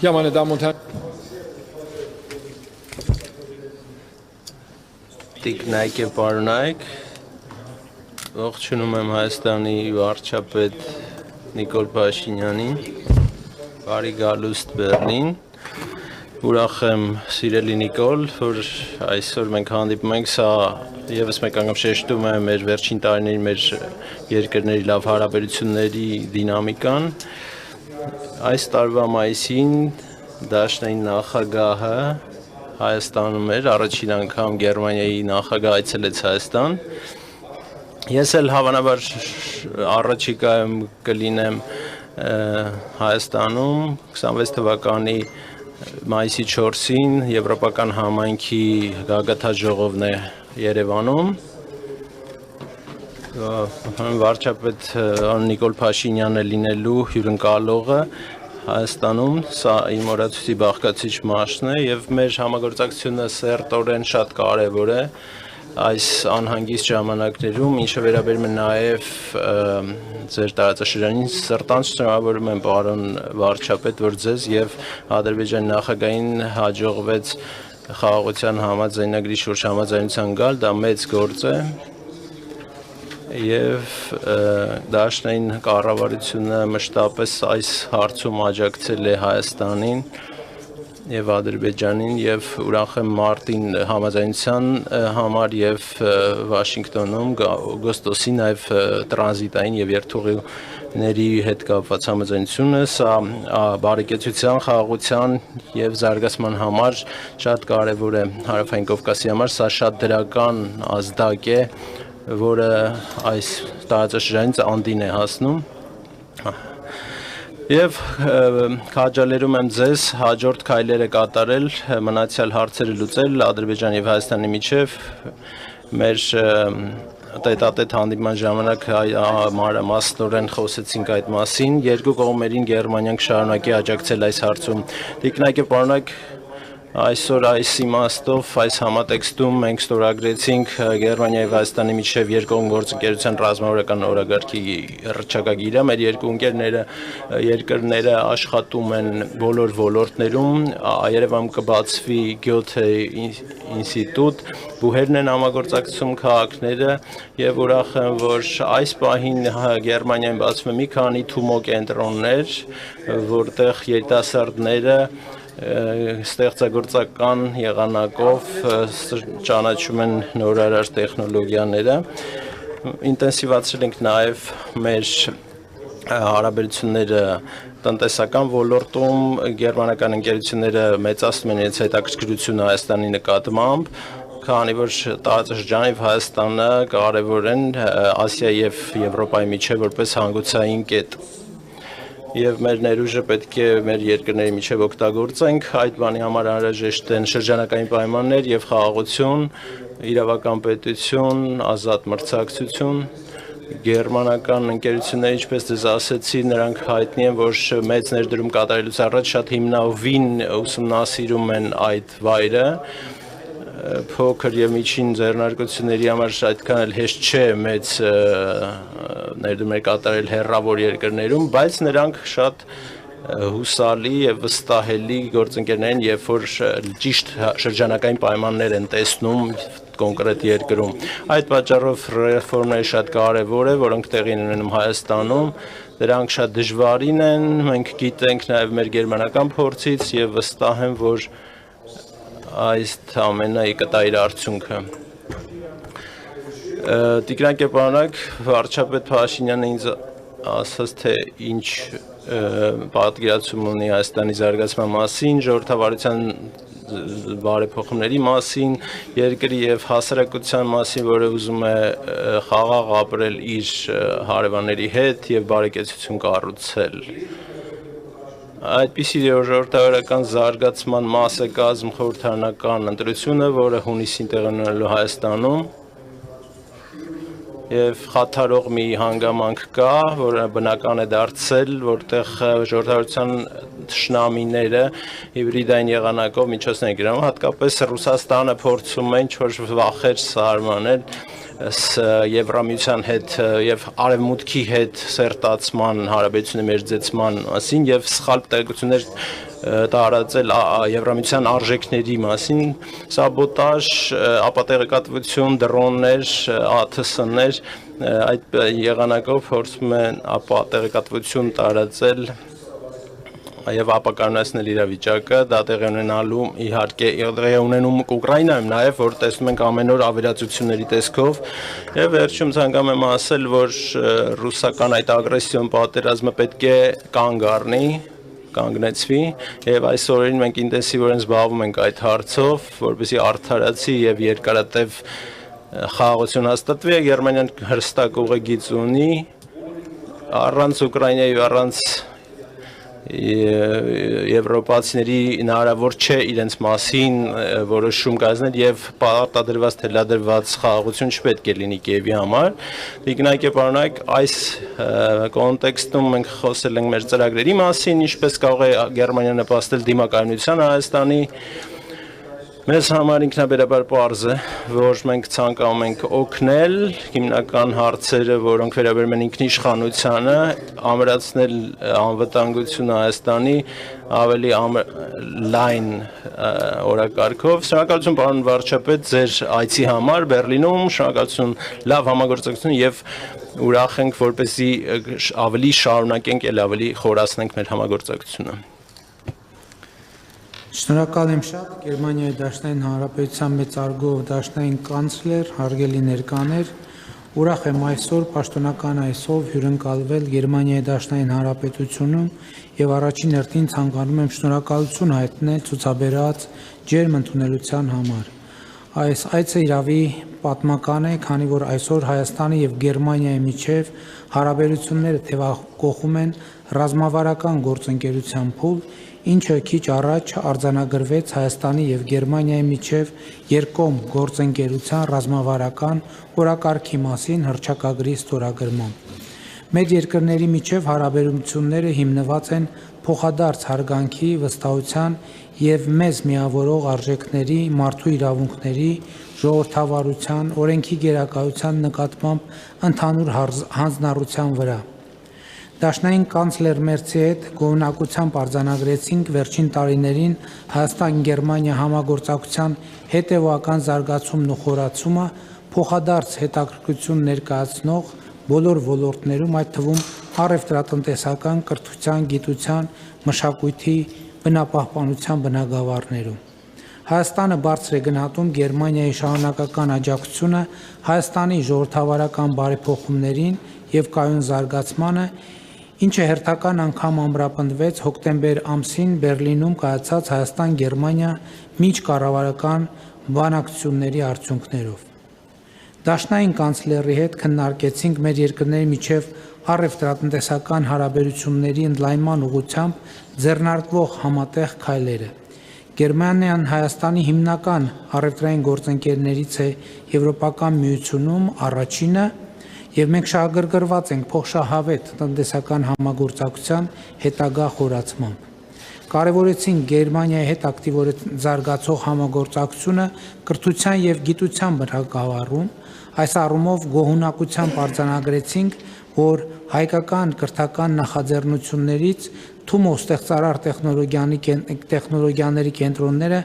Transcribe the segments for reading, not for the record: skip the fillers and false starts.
Ja, meine Damen und Herren. Տիկնայք է պարունայք, ողջունում եմ Հայաստանի վարչապետ Նիկոլ Փաշինյանին, բարի գալուստ Բեռլին, ուրախ եմ սիրելի Նիկոլ, որ այսօր մենք հանդիպում ենք, սա եւս մեկ անգամ շեշտում է մեր վերջին տարիների մեր երկրների լավ հարաբերությունների դինամիկան, այս տարվա մայիսին Դաշնային նախագահը Հայաստանում էր, առաջին անգամ Գերմանիայի նախագահ այցելեց Հայաստան։ Ես էլ հավանաբար առաջիկայում կլինեմ Հայաստանում 26 թվականի մայիսի 4-ին Եվրոպական համայնքի գագաթաժողովն է Երևանում։ Վարչապետ Նիկոլ Փաշինյանը լինելու հյուրընկալողը Հայաստանում, սա իմ օրացույցի բաղկացիչ մասն է եւ մեր համագործակցությունը սերտորեն շատ կարեւոր է այս անհանգիստ ժամանակներում, ինչը վերաբերում է նաեւ ձեր տարածաշրջանին, սրտանց շնորհավորում եմ պարոն վարչապետ, որ ձեզ եւ Ադրբեջանի նախագահին հաջողվեց խաղաղության համաձայնագրի շուրջ համաձայնության գալ, դա մեծ գործ է։ Եվ Դաշնային կառավարությունը մշտապես այս հարցում աջակցել է Հայաստանին եւ Ադրբեջանին եւ ուրախ եմ մարտին համաձայնության համար եւ Վաշինգտոնում օգոստոսի նաեւ տրանզիտային եւ երթուղիների հետ կապված համաձայնությունը, սա բարեկեցության, խաղաղության եւ զարգացման համար շատ կարեւոր է Հարավային Կովկասի համար, սա շատ դրական ազդակ է, որը այս տարածաշրջանից անդին է հասնում եւ քաջալերում եմ ձեզ հաջորդ քայլերը կատարել, մնացյալ հարցերը լուծել Ադրբեջանի եւ Հայաստանի միջեւ մեր տետատետ հանդիպման ժամանակ մանրամասնորեն խոսեցինք այդ մասին, երկու կողմերին Գերմանիան կշարունակի աջակցել այս հարցում։ Տիկնայք եւ պարոնայք, այսօր այս իմաստով, այս համատեքստում մենք ստորագրեցինք Գերմանիայի եւ Հայաստանի միջև երկկողմ գործընկերության ռազմավարական օրագարկի հռչակագիրը, մեր երկու երկրները աշխատում են բոլոր ոլորտներում, Երևանում կբացվի Գյոթե ինստիտուտ, բուհերն են համագործակցում քաղաքները եւ ուրախ եմ, որ այս պահին Գերմանիայում բացվում է մի քանի Թումո կենտրոններ, որտեղ երիտասարդները ստեղծագործական եղանակով ճանաչում են նորարար տեխնոլոգիաները, ինտենսիվացրել ենք նաև մեր հարաբերությունները տնտեսական ոլորտում, գերմանական ընկերությունները մեծացնում են իրենց հետաքրքրությունը Հայաստանի նկատմամբ, քանի որ տարածաշրջանը եւ Հայաստանը կարեւոր են Ասիայի եւ Եվրոպայի միջեւ որպես հանգուցային կետ։ Եվ մեր ներուժը պետք է մեր երկրների միջև օգտագործենք, այդ բանի համար անհրաժեշտ են շրջանակային պայմաններ եւ խաղաղություն, իրավական պետություն, ազատ մրցակցություն, գերմանական ընկերությունները, ինչպես դες ասեցի, նրանք հայտնի են, որ մեծ ներդրում կատարելուց առաջ շատ հիմնավին ուսումնասիրում են այդ վայրը, փոքր եւ միջին ձեռնարկությունների համար այդքան էլ հեշտ չէ մեծ ներդրումներ կատարել հեռավոր երկրներում, բայց նրանք շատ հուսալի եւ վստահելի գործընկերներ են, երբ որ ճիշտ շրջանակային պայմաններ են տեսնում կոնկրետ երկրում։ Այդ պատճառով ռեֆորմները շատ կարեւոր է, որոնք տեղի են ունենում Հայաստանում, դրանք շատ դժվարին են, մենք գիտենք նաեւ մեր գերմանական փորձից եւ վստահ եմ, որ այս ամենը կտա իր արդյունքը։ Տիկնայք եւ պարոնայք, վարչապետ Փաշինյանը ինձ ասաց, թե ինչ պատկերացում ունի Հայաստանի զարգացման մասին, ժողովրդավարության բարեփոխումների մասին, երկրի եւ հասարակության մասին, որը ուզում է խաղաղ ապրել իր հարևանների հետ եւ բարեկեցություն կառուցել։ Այդպիսի ժողովրդավարական զարգացման մաս է կազմում խորհրդարանական ընտրությունը, որը հունիսին տեղի ունենալու Հայաստանում եւ խաթարող մի հանգամանք կա, որը բնական է դարձել, որտեղ ժողովրդավարության թշնամիները հիբրիդային եղանակով միջոցներ գրում, հատկապես Ռուսաստանը փորձում է ինչ-որ վախեր սարմանել Եվրամիության հետ եւ արևմուտքի հետ սերտացման հարաբերությունների մերձեցման մասին եւ սխալ տեղեկություններ տարածել Եվրամիության արժեքների մասին, սաբոտաժ, ապատեղեկատվություն, դրոններ, ԱԹՍ-ներ, այդ եղանակով փորձում են ապատեղեկատվություն տարածել եւ ապակայունացնել իրավիճակը, դա տեղի ունենալու իհարկե տեղի ունենում Ուկրաինայում նաեւ, որ տեսնում ենք ամեն օր ավերածությունների տեսքով եւ վերջում ցանկանում եմ ասել, որ ռուսական այդ ագրեսիոն պատերազմը պետք է կանգ առնի, կանգնեցվի եւ այս օրերին մենք ինտենսիվորեն զբաղվում ենք այդ հարցով, որպեսզի արդարացի եւ երկարատև խաղաղություն հաստատվի, Գերմանիան հստակ ուղեգիծ ունի առանց Ուկրաինայի եւ առանց Եվրոպացիների հնարավոր չէ իրենց մասին որոշում կայացնել եւ պարտադրված թելադրված խաղաղություն չպետք է լինի Կիևի համար։ Տիկնակե պարոնայք, այս կոնտեքստում մենք խոսել ենք մեր ծրագրերի մասին, ինչպես կարող է Գերմանիան նպաստել դիմակայունության Հայաստանի։ Մեզ համար ինքնաբերաբար պարզ է, որ մենք ցանկանում ենք օգնել հիմնական հարցերը, որոնք վերաբերում են ինքնիշխանությանը, ամրացնել անվտանգությունը Հայաստանի ավելի լայն օրակարգով։ Շնորհակալություն պարոն վարչապետ ձեր այցի համար Բեռլինում, շնորհակալություն լավ համագործակցություն եւ ուրախ ենք, որպեսզի ավելի շարունակենք, ավելի խորացնենք մեր համագործակցությունը։ Շնորհակալ եմ շատ Գերմանիայի Դաշնային Հանրապետության մեծարգո դաշնային կանցլեր, հարգելի ներկաներ, ուրախ եմ այսօր պաշտոնական այսով հյուրընկալվել Գերմանիայի Դաշնային Հանրապետությունում եւ առաջին հերթին ցանկանում եմ շնորհակալություն հայտնել ցուցաբերած ջերմ ընդունելության համար։ Այս այցը իրավի պատմական է, քանի որ այսօր Հայաստանի եւ Գերմանիայի միջև հարաբերությունները թևակողում են ռազմավարական գործընկերության փուլ, ինչը քիչ առաջ արձանագրվեց Հայաստանի եւ Գերմանիայի միջև երկկողմ գործընկերության ռազմավարական օրակարգի մասին հռչակագրի ստորագրմամբ։ Մեր երկրների միջև հարաբերությունները հիմնված են փոխադարձ հարգանքի, վստահության եւ մեզ միավորող արժեքների, մարդու իրավունքների, ժողովրդավարության, օրենքի գերակայության նկատմամբ ընդհանուր հանձնառության վրա։ Դաշնային կանցլեր Մերցի հետ գոհունակությամբ արձանագրեցինք վերջին տարիներին Հայաստան-Գերմանիա համագործակցության հետևողական զարգացումն ու խորացումը, փոխադարձ հետաքրքրություն ներկայացնող բոլոր ոլորտներում, այդ թվում առևտրատնտեսական, կրթության, գիտության, մշակույթի, բնապահպանության բնագավառներում։ Հայաստանը բարձր է գնահատում Գերմանիայի շարունակական աջակցությունը Հայաստանի ժողովրդավարական բարեփոխումներին եւ կայուն զարգացմանը, ինչը հերթական անգամ ամրապնդվեց հոկտեմբեր ամսին Բեռլինում կայացած Հայաստան-Գերմանիա միջկառավարական բանակցությունների արդյունքներով։ Դաշնային կանցլերի հետ քննարկեցինք մեր երկրների միջև առևտրատնտեսական հարաբերությունների ընդլայնման ուղղությամբ ձեռնարկվող համատեղ քայլերը։ Գերմանիան Հայաստանի հիմնական առևտրային գործընկերներից է Եվրոպական միությունում առաջինը, եւ մենք շահագրգռված ենք փոխշահավետ տնտեսական համագործակցության հետագա խորացմամբ։ Կարևորեցինք Գերմանիայի հետ ակտիվորեն զարգացող համագործակցությունը կրթության եւ գիտության բնագավառում, այս առումով գոհունակությամբ արձանագրեցինք, որ հայկական կրթական նախաձեռնություններից Թումո ստեղծարար տեխնոլոգիաների կենտրոնները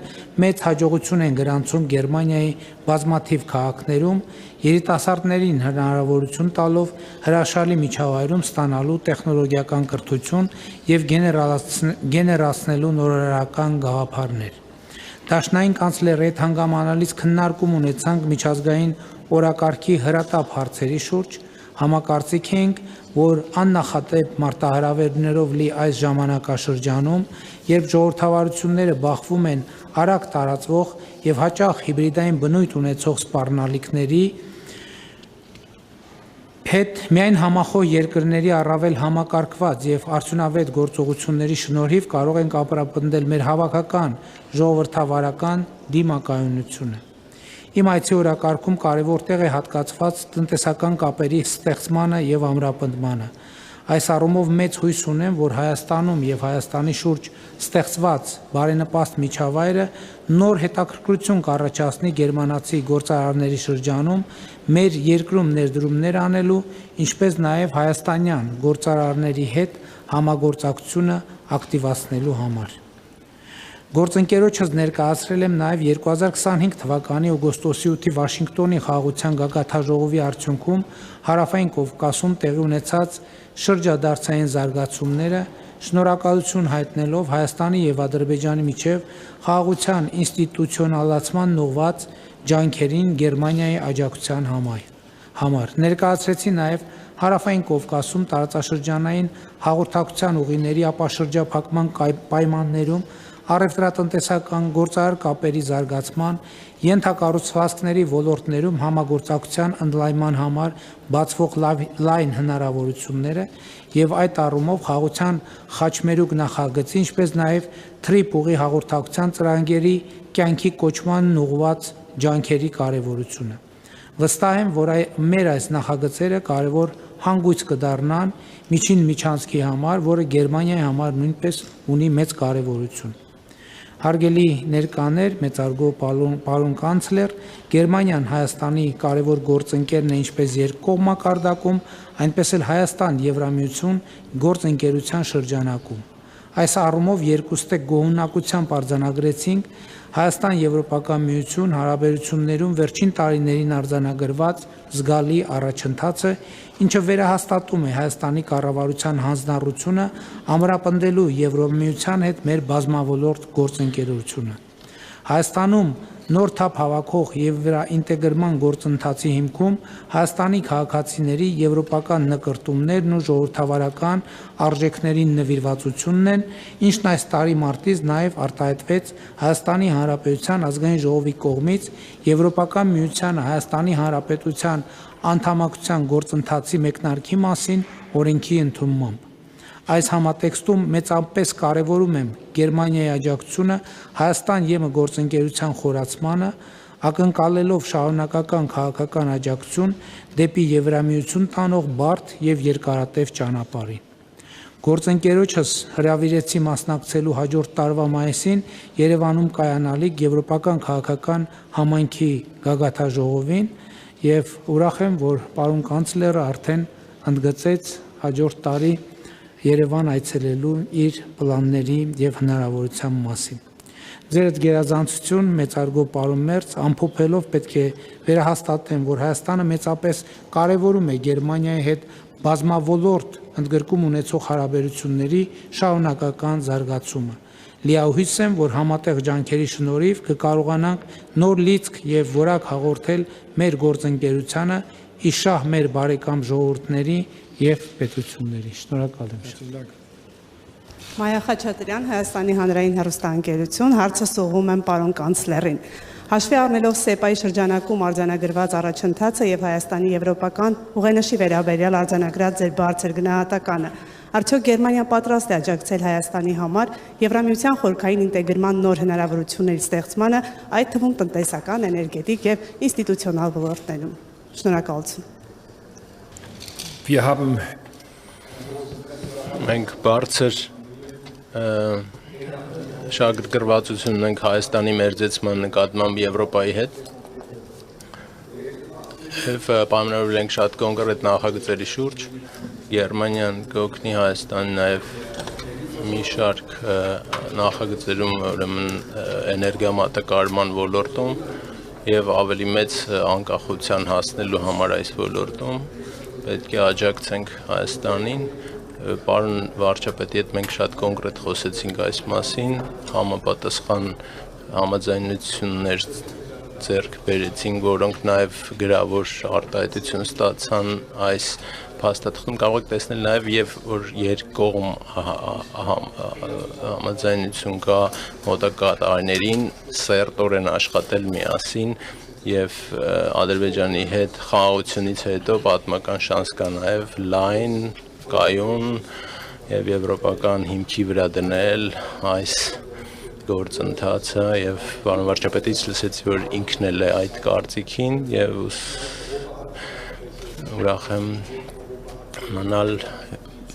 մեծ հաջողություն են գրանցում Գերմանիայի բազմաթիվ քաղաքներում, երիտասարդներին հնարավորություն տալով հրաշալի միջավայրում ստանալու տեխնոլոգիական կրթություն եւ գեներացնելու նորարարական գաղափարներ։ Դաշնային կանցլերի հետ հանգամանալից քննարկում ունեցանք միջազգային օրակարգի հրատապ հարցերի շուրջ, համակարծիք ենք, որ աննախադեպ մարտահրավերներով լի այս ժամանակաշրջանում, երբ ժողովրդավարությունները բախվում են արագ տարածվող եւ հաճախ հիբրիդային բնույթ ունեցող սպառնալիքների հետ միայն համախոհ երկրների առավել համակարգված եւ արդյունավետ գործողությունների շնորհիվ կարող ենք ապրապնդել մեր հավաքական ժողովրդավարական դիմակայունությունը։ Իմ այցի օրակարգում կարևոր տեղ է հատկացված տնտեսական կապերի ստեղծմանը եւ ամրապնդմանը։ Այս առումով մեծ հույս ունեմ, որ Հայաստանում եւ Հայաստանի շուրջ ստեղծված բարենպաստ միջավայրը նոր հետաքրքրություն կառաջացնի գերմանացի գործարարների շրջանում մեր երկրում ներդրումներ անելու, ինչպես նաեւ հայաստանյան գործարարների հետ համագործակցությունը ակտիվացնելու համար։ Գործընկերոջս ներկայացրել եմ նաև 2025 թվականի օգոստոսի 8-ի Վաշինգտոնի խաղաղության գագաթաժողովի արդյունքում Հարավային Կովկասում տեղի ունեցած շրջադարձային զարգացումները, շնորհակալություն հայտնելով Հայաստանի եւ Ադրբեջանի միջև խաղաղության ինստիտուցիոնալացման ուղղված ջանքերին Գերմանիայի աջակցության համար ներկայացրեցի նաև Հարավային Կովկասում տարածաշրջանային հաղորդակցության ուղիների ապաշրջափակման պայմաններում առևտրատնտեսական գործարար կապերի զարգացման, ենթակառուցվածքների ոլորտներում համագործակցության ընդլայնման համար բացվող լայն հնարավորությունները եւ այդ առումով խաղաղության խաչմերուկ նախագծի, ինչպես նաեւ Թրիպուղի հաղորդակցության ծրագրերի կյանքի կոչմանն ուղղված ջանքերի կարեւորությունը։ Վստահ եմ, որ մեր այս նախագծերը կարևոր հանգույց կդառնան միջին միջանցքի համար, որը Գերմանիայի համար նույնպես ունի մեծ կարևորություն։ Հարգելի ներկաներ, մեծարգո պարոն կանցլեր, Գերմանիան Հայաստանի կարևոր գործընկերն է ինչպես երկկողմ մակարդակում, այնպես էլ Հայաստան-Եվրամիություն գործընկերության շրջանակում։ Այս առումով երկուստեք գոհունակությամբ արձանագրեցինք Հայաստան-Եվրոպական միություն հարաբերություններում վերջին տարիներին արձանագրված զգալի առաջընթացը, ինչը վերահաստատում է Հայաստանի կառավարության հանձնառությունը ամրապնդելու Եվրոմիության հետ մեր բազմավոլորտ գործընկերությունը։ Հայաստանում նոր թափ հավաքող եւ վերաինտեգրման գործընթացի հիմքում Հայաստանի քաղաքացիների եվրոպական նկրտումներն ու ժողովրդավարական արժեքներին նվիրվածությունն են, ինչն այս տարի մարտից նաեւ արտահայտվեց Հայաստանի Հանրապետության ազգային ժողովի կողմից Եվրոպական միությանը Հայաստանի Հանրապետության անդամակցության գործընթացի մեկնարկի մասին օրենքի ընդունմամբ։ Այս համատեքստում մեծապես կարևորում եմ Գերմանիայի աջակցությունը Հայաստան-ԵՄ գործընկերության խորացմանը, ակնկալելով շարունակական քաղաքական աջակցություն դեպի Եվրամիություն տանող բարդ եւ երկարատև ճանապարհին։ Գործընկերոջս հրավիրեցի մասնակցելու հաջորդ տարվա մայիսին Երևանում կայանալիք Եվրոպական քաղաքական համայնքի գագաթաժողովին եւ ուրախ եմ, որ պարոն կանցլերը արդեն ընդգծեց հաջորդ տարի Երևան այցելելու իր պլանների եւ հնարավորության մասին։ Ձեր գերազանցություն մեծարգո պարոն Մերձ ամփոփելով պետք է վերահաստատեմ, որ Հայաստանը մեծապես կարևորում է Գերմանիայի հետ բազմավոլորտ ընդգրկում ունեցող հարաբերությունների շարունակական զարգացումը։ Լիահույս եմ, որ համատեղ ջանքերի շնորհիվ կկարողանանք նոր լիցք եւ որակ հաղորդել մեր գործընկերությանը իշահ մեր բարեկամ ժողովուրդների եւ պետությունների։ Շնորհակալ եմ։ Մայա Խաչատրյան, Հայաստանի հանրային հեռուստաընկերություն, հարցը սողում եմ պարոն կանցլերին։ Հաշվի առնելով ՍԵՊԱ-ի շրջանակում արձանագրված առաջընթացը եւ Հայաստանի եվրոպական ուղենշի վերաբերյալ արձանագրած ձեր բարձր գնահատականը, արդյոք Գերմանիան պատրաստ է աջակցել Հայաստանի համար Եվրամիության խորքային ինտեգրման նոր հնարավորությունների ստեղծմանը, այդ թվում տնտեսական, էներգետիկ եւ ինստիտուցիոնալ ոլորտներում։ Շնորհակալություն։ Մենք բարձր շահագրգռվածություն ունենք Հայաստանի մերձեցման նկատմամբ Եվրոպայի հետ եւ պայմանավորվել ենք շատ կոնկրետ նախագծերի շուրջ։ Գերմանիան կօգնի Հայաստան նաեւ մի շարք նախագծերում, ուրեմն էներգամատակարարման ոլորտում եւ ավելի մեծ անկախության հասնելու համար այս ոլորտում պետք է աջակցենք Հայաստանին։ Պարոն վարչապետի հետ մենք շատ կոնկրետ խոսեցինք այս մասին, համապատասխան համաձայնություններ ձեռք բերեցինք, որոնք նաև գրավոր արտահայտություն ստացան այս փաստաթղթում կարող եք տեսնել նաև եւ որ երկկողմ համաձայնություն կա մոտակա տարիներին սերտորեն աշխատել միասին եւ Ադրբեջանի հետ խաղաղությունից հետո պատմական շանս կա նաև լայն կայուն եւ եվրոպական հիմքի վրա դնել այս գործընթացը եւ պարոն վարչապետից լսեցի, որ ինքն էլ է այդ կարծիքին եւ ուրախ եմ մնալ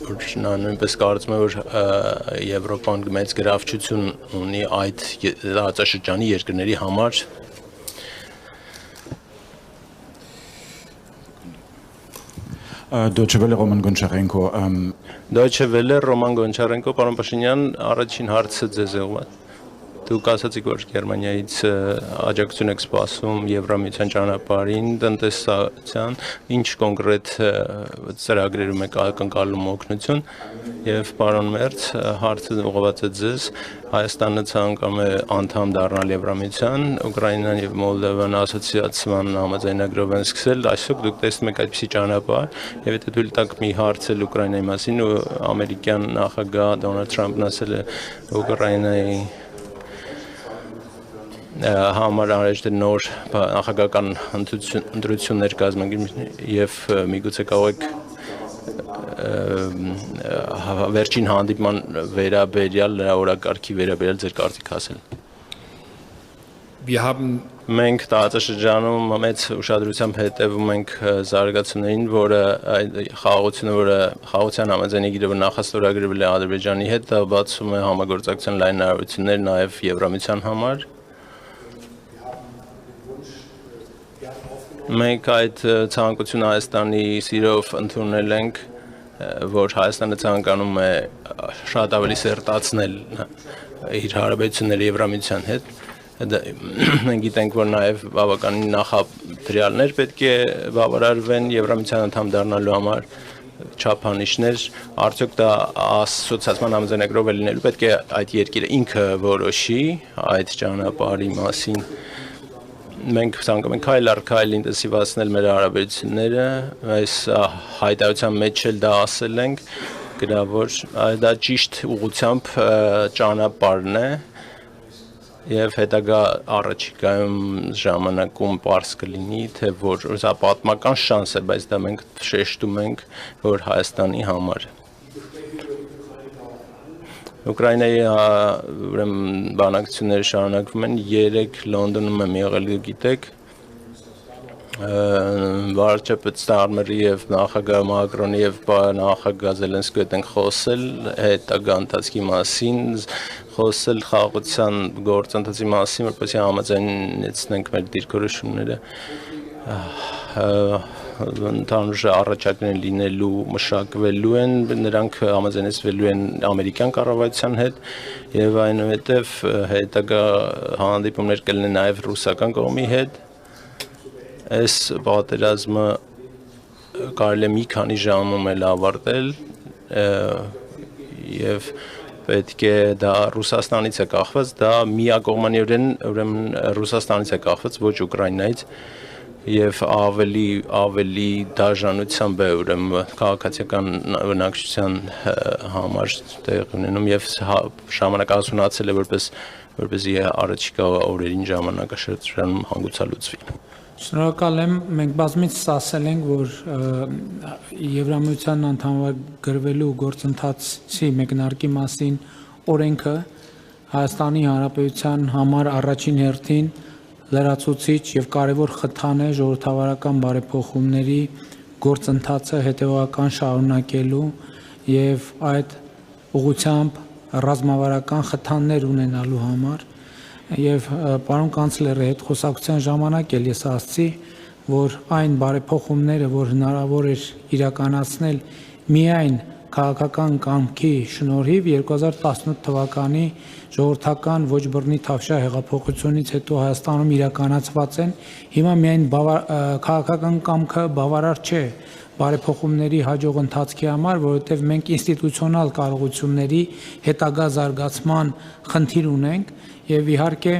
Նա նույնպես կարծում է, որ Եվրոպան մեծ գրավչություն ունի այդ տարածաշրջանի երկրների համար։ Deutsche Welle, Roman Goncharenko. Deutsche Welle, Roman Goncharenko, պարոն Փաշինյան, առաջին հարցը ձեզ եղում է։ Դուք ասացիք, որ Գերմանիայից աջակցություն եք սպասում Եվրամիության ճանապարհին, տնտեսության, ինչ կոնկրետ ծրագրերում եք ակնկալում օգնություն, եւ պարոն Մերց, հարցը ուղղված է ձեզ, Հայաստանը ցանկանում է անդամ դառնալ Եվրամիության, Ուկրաինան եւ Մոլդովան ասոցիացիան համաձայնագրով են սկսել, այսօր դուք տեսնում եք այդպիսի ճանապարհ, եւ եթե թույլ տաք մի հարցել Ուկրաինայի մասին, ու ամերիկյան նախագահ Դոնալդ Թրամփն ասել է Ուկրաինայի համար արժե նոր նախագահական ընտրություններ կազմակերպել եւ միգուցե կարող եք վերջին հանդիպման վերաբերյալ նրա օրակարգի վերաբերյալ ձեր կարծիք ասել։ Մենք տարածաշրջանում մեծ ուշադրությամբ հետևում ենք զարգացումներին, որը խաղաղությունը, որը խաղաղության համաձայնագիրը նախաստորագրվել է Ադրբեջանի հետ, բացում է համագործակցության լայն հնարավորություններ նաեւ Եվրամիության համար։ Մենք այդ ցանկությունը Հայաստանի սիրով ընդունել ենք, որ Հայաստանը ցանկանում է շատ ավելի սերտացնել իր հարաբերությունները Եվրամիության հետ։ Մենք գիտենք, որ նաև բավականին նախադրյալներ պետք է բավարարվեն Եվրամիության անդամ դառնալու համար, չափանիշներ, արդյոք դա ասոցիացիան համաձայնագրով լինելու պետք է այդ երկիրը ինքը որոշի այդ ճանապարհի մասին։ Մենք ցանկանում ենք քայլ առ քայլ ինտենսիվացնել մեր հարաբերությունները, այս հայտարարության մեջ էլ դա ասել ենք, գրավոր դա ճիշտ ուղղությամբ ճանապարհն է եւ հետագա առաջիկայում ժամանակում པարզ կլինի, թե որ սա պատմական շանս է, բայց դա մենք շեշտում ենք, որ Հայաստանի համար Ուկրաինայի ուրեմն բանակցությունները շարունակվում են, 3 Լոնդոնում եմ եղել, գիտեք, վարչապետ Ստարմերի եւ նախագահ Մակրոնի եւ նախագահ Զելենսկիի հետ ենք խոսել հետագա ընթացքի մասին, խոսել խաղաղության գործընթացի մասին, որպեսզի համաձայնեցնենք մեր դիրքորոշումները։ Ընդհանուր առաջարկներ լինելու մշակվելու են, նրանք համաձայնեցվելու են ամերիկյան կառավարության հետ եւ այնուհետեւ հետագա հանդիպումներ կլինեն նաեւ ռուսական կողմի հետ։ Այս պատերազմը կարելի է մի քանի ժամում էլ ավարտել եւ պետք է դա Ռուսաստանից է կախված, դա միակողմանիորեն ուրեմն Ռուսաստանից է կախված, ոչ Ուկրաինայից եւ ավելի դաժանությամբ է ուրեմն քաղաքացիական բնակչության համար տեղ ունենում եւ ժամանակահասունացել է որպեսզի առաջիկա օրերին ժամանակաշրջանում հանգուցալուծվի։ Շնորհակալ եմ, մենք բազմիցս ասել ենք, որ Եվրամիության անդամագրվելու գործընթացի մեկնարկի մասին օրենքը Հայաստանի Հանրապետության համար առաջին հերթին լրացուցիչ եւ կարեւոր խթան է ժողովրդավարական բարեփոխումների գործընթացը հետեւական շարունակելու եւ այդ ուղղությամբ ռազմավարական խթաններ ունենալու համար եւ պարոն կանցլերի հետ խոսակցության ժամանակ էլ ես ասացի, որ այն բարեփոխումները, որ հնարավոր էր իրականացնել միայն քաղաքական կամքի շնորհիվ 2018 թվականի ժողովրդական ոչ բռնի Թավշյա հեղափոխությունից հետո Հայաստանում իրականացված են, հիմա միայն քաղաքական կամքը բավարար չէ բարեփոխումների հաջող ընթացքի համար, որովհետև մենք ինստիտուցիոնալ կարողությունների հետագա զարգացման խնդիր ունենք եւ իհարկե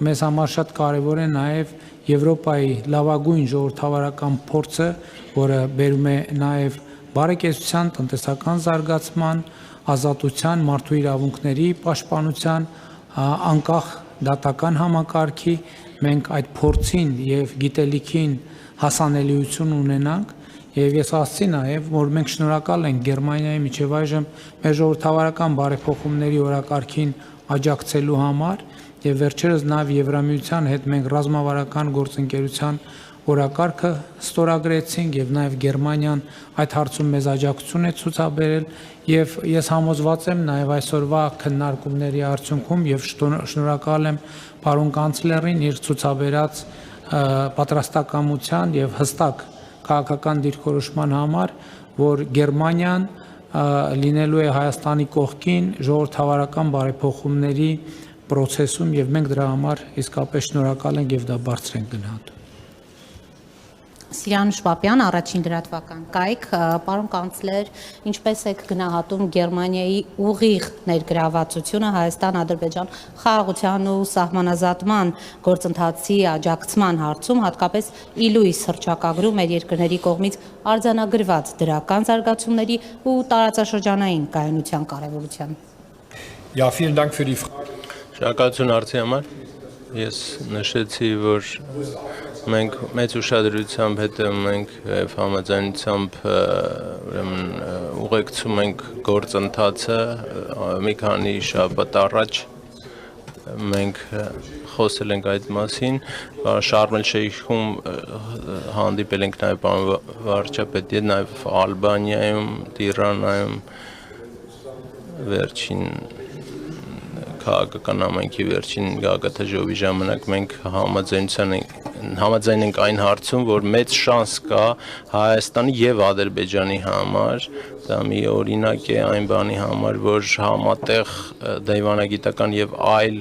մեզ համար շատ կարեւոր է նաեւ Եվրոպայի լավագույն ժողովրդավարական փորձը, որը բերում է նաեւ բարեկեցության, տնտեսական զարգացման, ազատության, մարդու իրավունքների պաշտպանության, անկախ դատական համակարգի, մենք այդ փորձին եւ գիտելիքին հասանելիություն ունենանք եւ ես ասացի նաեւ, որ մենք շնորհակալ ենք Գերմանիայի միջև այժմ մեր ժողովրդավարական բարեփոխումների օրակարգին աջակցելու համար եւ վերջերս նաեւ Եվրամիության հետ մենք ռազմավարական գործընկերության օրակարգը ստորագրեցինք եւ նաեւ Գերմանիան այդ հարցում մեզ աջակցություն է ցուցաբերել եւ ես համոզված եմ նաեւ այսօրվա քննարկումների արդյունքում եւ շնորհակալ եմ պարոն կանցլերին իր ցուցաբերած պատրաստակամության եւ հստակ քաղաքական դիրքորոշման համար, որ Գերմանիան լինելու է Հայաստանի կողքին ժողովրդավարական բարեփոխումների procesum եւ մենք դրա համար իսկապես շնորհակալ ենք եւ դա բարձր ենք գնահատում։ Սիրան Շվապյան, առաջին դրատվական կայք, պարոն կանցլեր, ինչպես եք գնահատում Գերմանիայի ուղիղ ներգրավվածությունը Հայաստան-Ադրբեջան խաղաղության ու սահմանազատման գործընթացի աջակցման հարցում, հատկապես իլույս հռչակագրում մեր երկրների կողմից արձանագրված դրական զարգացումների ու տարածաշրջանային կայունության կարևորության։ Ja, vielen Dank für die Frage. Շնորհակալություն հարցի համար։ Ես նշեցի, որ մենք մեծ ուշադրությամբ հետևում ենք եւ համաձայնությամբ ուղեկցում ենք գործընթացը մի քանի շաբաթ առաջ մենք խոսել ենք այդ մասին, Շարմ էլ-Շեյխում հանդիպել ենք նաեւ պարոն վարչապետի, նաեւ Ալբանիայում, Տիրանայում վերջին քաղաքական ամենքի վերջին գագաթաժողովի ժամանակ մենք համաձայն ենք այն հարցում, որ մեծ շանս կա Հայաստանի եւ Ադրբեջանի համար, դա մի օրինակ է այն բանի համար, որ համատեղ դիվանագիտական եւ այլ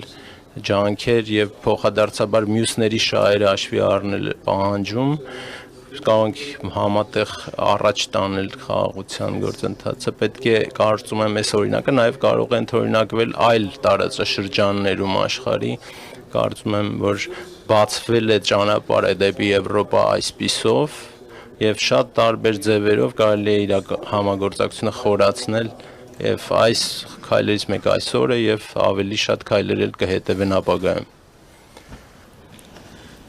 ջանքեր եւ փոխադարձաբար մյուսների շահերը հաշվի առնել պահանջում կարող ենք համատեղ առաջ տանել խաղաղության գործընթացը, պետք է կարծում եմ այս օրինակը նաև կարող են օրինակվել այլ տարածաշրջաններում աշխարհի, կարծում եմ, որ բացվել է ճանապարհը դեպի Եվրոպա այսպիսով եւ շատ տարբեր ձևերով կարելի է իր համագործակցությունը խորացնել եւ այս քայլերից մեկը այսօր է եւ ավելի շատ քայլեր էլ կհետևեն ապագայում։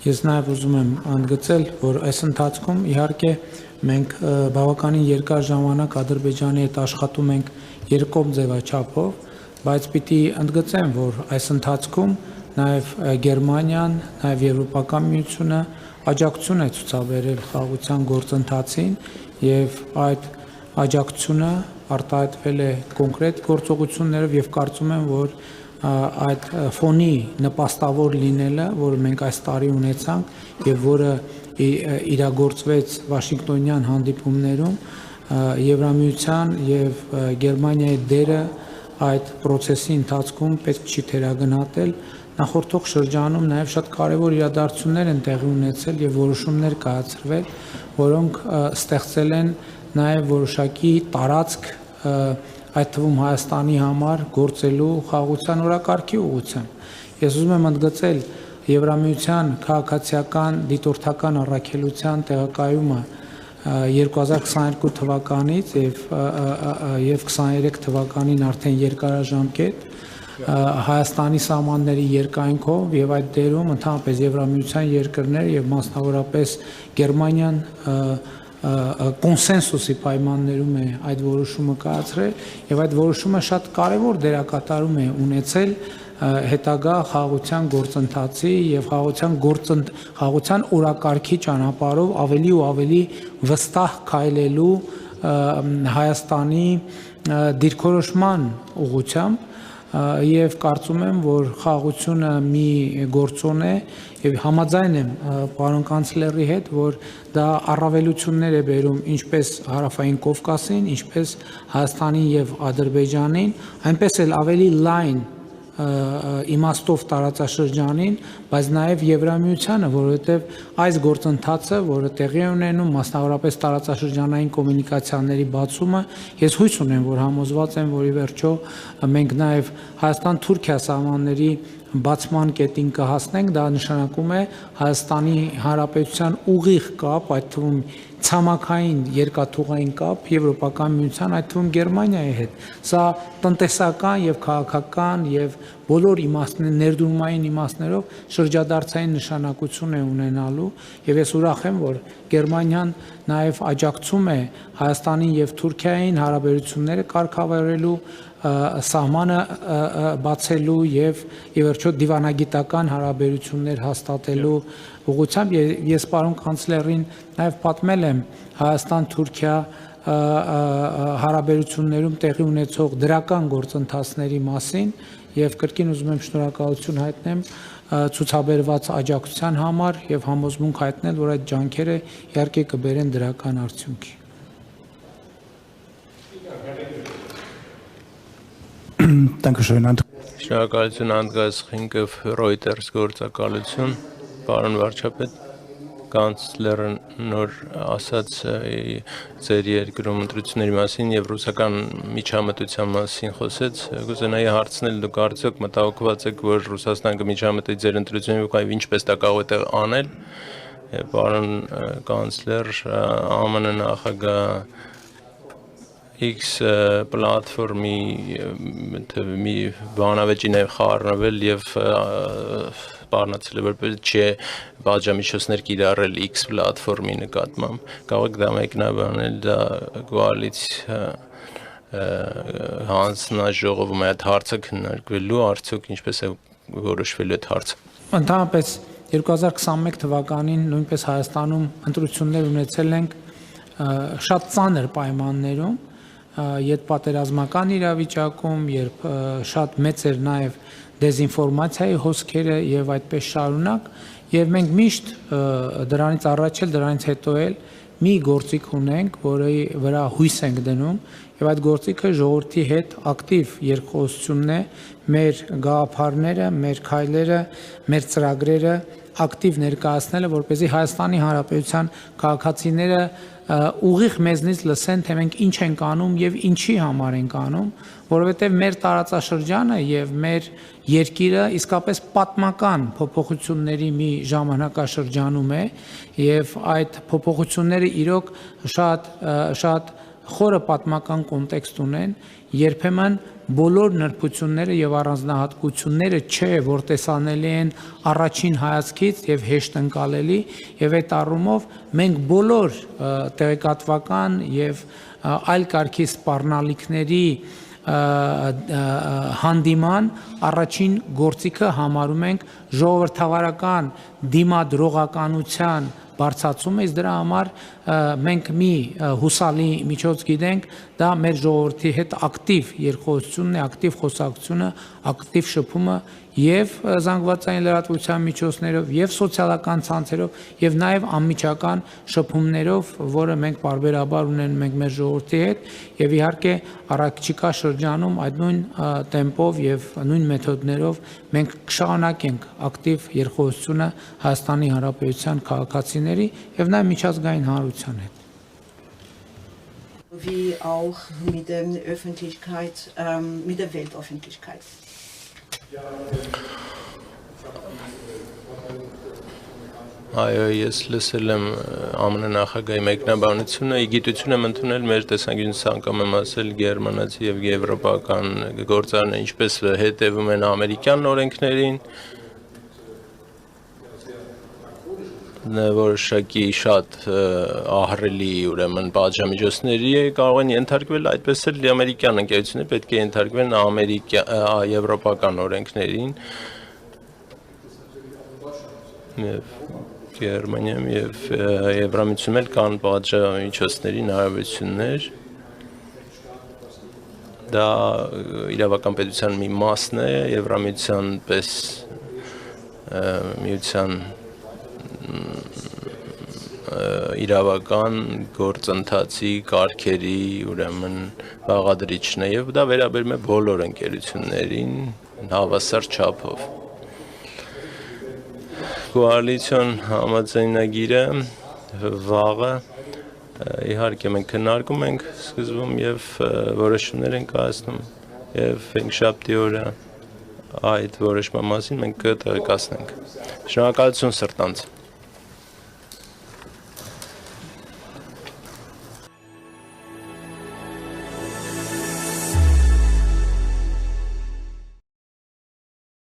Ես նաև ուզում եմ ընդգծել, որ այս ընթացքում իհարկե մենք բավականին երկար ժամանակ Ադրբեջանի հետ աշխատում ենք երկկողմ ձևաչափով, բայց պիտի ընդգծեմ, որ այս ընթացքում նաև Գերմանիան, նաև Եվրոպական միությունը աջակցություն է ցուցաբերել խաղաղության գործընթացին եւ այդ աջակցությունը արտահայտվել է կոնկրետ գործողություններով եւ կարծում եմ, որ այդ ֆոնի նպաստավոր լինելը, որը մենք այս տարի ունեցանք եւ որը իրագործվեց Վաշինգտոնյան հանդիպումներում, Եվրամիության եւ Գերմանիայի դերը այդ process-ի ընթացքում պետք չի թերագնահատել։ Նախորդող շրջանում նաեւ շատ կարեւոր իրադարձություններ են տեղի ունեցել եւ որոշումներ կայացրվել, որոնք ստեղծել են նաեւ որոշակի տարածք այդ թվում Հայաստանի համար գործելու խաղաղության օրակարգի ուղղությամբ։ Ես ուզում եմ ընդգծել Եվրամիության քաղաքացիական դիտորդական առաքելության տեղակայումը 2022 թվականից եւ 23 թվականին արդեն երկարաժամկետ Հայաստանի սահմանների երկայնքով եւ այդ դերում ընդհանրապես Եվրամիության երկրներ եւ մասնավորապես Գերմանիան կոնսենսուսի պայմաններում է այդ որոշումը կայացրել եւ այդ որոշումը շատ կարեւոր դերակատարում է ունեցել հետագա խաղաղության գործընթացի եւ խաղաղության օրակարգի ճանապարհով ավելի ու ավելի վստահ քայլելու Հայաստանի դիրքորոշման ուղղությամբ եւ կարծում եմ, որ խաղաղությունը մի գործոն է եւ համաձայն եմ պարոն կանցլերի հետ, որ դա առավելություններ է բերում ինչպես Հարավային Կովկասին, ինչպես Հայաստանին եւ Ադրբեջանին, այնպես էլ ավելի լայն իմաստով տարածաշրջանին, բայց նաև Եվրամիությանը, որովհետև այս գործընթացը, որը տեղի է ունենում, մասնավորապես տարածաշրջանային կոմունիկացիաների բացումը, ես հույս ունեմ, որ համոզված եմ, որ ի վերջո մենք նաև Հայաստան-Թուրքիա սահմանների բացման կետին կհասնենք, դա նշանակում է Հայաստանի Հանրապետության ուղիղ կապ, այդ թվում ցամաքային երկաթուղային կապ Եվրոպական միության, այդ թվում Գերմանիայի հետ։ Սա տնտեսական եւ քաղաքական եւ բոլոր ներդրումային իմաստներով շրջադարձային նշանակություն է ունենալու եւ ես ուրախ եմ, որ Գերմանիան նաեւ աջակցում է Հայաստանին եւ Թուրքիային հարաբերությունները կարգավորելու սահմանը բացելու եւ ի վերջո դիվանագիտական հարաբերություններ հաստատելու ուղղությամբ ես պարոն կանցլերին նաեւ պատմել եմ Հայաստան-Թուրքիա հարաբերություններում տեղի ունեցող դրական գործընթացների մասին եւ կրկին ուզում եմ շնորհակալություն հայտնեմ ցուցաբերված աջակցության համար եւ համոզմունք հայտնել, որ այդ ջանքերը իհարկե կբերեն դրական արդյունքի։ Շնորհակալություն Անդրեաս Խինկով Reuters գործակալություն, պարոն վարչապետ, կանցլերը նոր ասաց ձեր երկրում ընտրությունների մասին եւ ռուսական միջամտության մասին խոսեց, կուզենայի հարցնել դուք արդյոք մտահոգված եք, որ Ռուսաստանը կմիջամտի ձեր ընտրություններին եւ ինչպես դա կարող է անել, պարոն կանցլեր, ԱՄՆ նախագահ X պլատֆորմի մի բանավեճի նաև խառնվել եւ սպառնացել է որպես չէ բաժամիջոցներ կիրառել X պլատֆորմի նկատմամբ կարող եք դա մեկնաբանել դա կոալիցիա հանձնաժողովում այդ հարցը քննարկվելու արդյոք ինչպես է որոշվելու այդ հարցը Ընդհանրապես 2021 թվականին նույնպես Հայաստանում ընտրություններ ունեցել ենք շատ ծանր պայմաններում յետպատերազմական իրավիճակում, երբ շատ մեծ էր նաև դեզինֆորմացիայի հոսքերը եւ այդպես շարունակ, եւ մենք միշտ դրանից առաջ էլ դրանից հետո էլ մի գործիք ունենք, որի վրա հույս ենք դնում, եւ այդ գործիքը ժողովրդի հետ ակտիվ երկխոսությունն է, մեր գաղափարները, մեր քայլերը, մեր ծրագրերը ակտիվ ներկայացնելը, որպեսզի Հայաստանի Հանրապետության քաղաքացիները ուղիղ մեզնից լսեն, թե մենք ինչ ենք անում եւ ինչի համար ենք անում, որովհետեւ մեր տարածաշրջանը եւ մեր երկիրը իսկապես պատմական փոփոխությունների մի ժամանակաշրջանում է եւ այդ փոփոխությունները իրոք շատ խորը պատմական կոնտեքստ ունեն, երբեմն բոլոր նրբությունները եւ առանձնահատկությունները չէ, որ տեսանելի են առաջին հայացքից եւ հեշտ ընկալելի եւ այդ առումով մենք բոլոր տեղեկատվական եւ այլ կարգի սպառնալիքների հանդիման առաջին գործիքը համարում ենք ժողովրդավարական դիմադրողականության բարձրացումը, իսկ դրա համար մենք մի հուսալի միջոց գիտենք, դա մեր ժողովրդի հետ ակտիվ երկխոսությունն է, ակտիվ խոսակցությունը, ակտիվ շփումը եւ զանգվածային լրատվության միջոցներով եւ սոցիալական ցանցերով եւ նաեւ անմիջական շփումներով, որը մենք բարբերաբար ունենք մենք մեր ժողովրդի հետ եւ իհարկե առաջիկա շրջանում այդ նույն տեմպով եւ նույն մեթոդներով մենք կշարունակենք ակտիվ երկխոսությունը Հայաստանի Հանրապետության քաղաքացիների եւ նաեւ միջազգային հանրության հետ wie auch mit der Öffentlichkeit, mit der Weltöffentlichkeit. Այո, ես լսել եմ ԱՄՆ նախագահի մեկնաբանությունը, իգիտություն եմ ընդունել մեր տեսանկյունից անգամ եմ ասել գերմանացի եւ եվրոպական գործարարները ինչպես հետևում են ամերիկյան օրենքներին որոշակի շատ ահռելի ուրեմն բաժամիջոցների կարող են ենթարկվել այդպես էլ ամերիկյան ընկերությունները պետք է ենթարկվեն եվրոպական օրենքներին Գերմանիայում եւ Եվրամիջոցում էլ կան բաժամիջոցների հնարավորություններ դա իրավական պետության մի մասն է Եվրամիջոցյան պես միության իրավական գործընթացի կարգերի ուրեմն բաղադրիչն է եւ դա վերաբերում է բոլոր ընկերություններին հավասար չափով կոալիցիոն համաձայնագիրը վաղը իհարկե մենք քննարկում ենք սկզբում եւ որոշումներ ենք կայացնում եւ հինգշաբթի օրը այդ որոշման մասին մենք կտեղեկացնենք շնորհակալություն սրտանց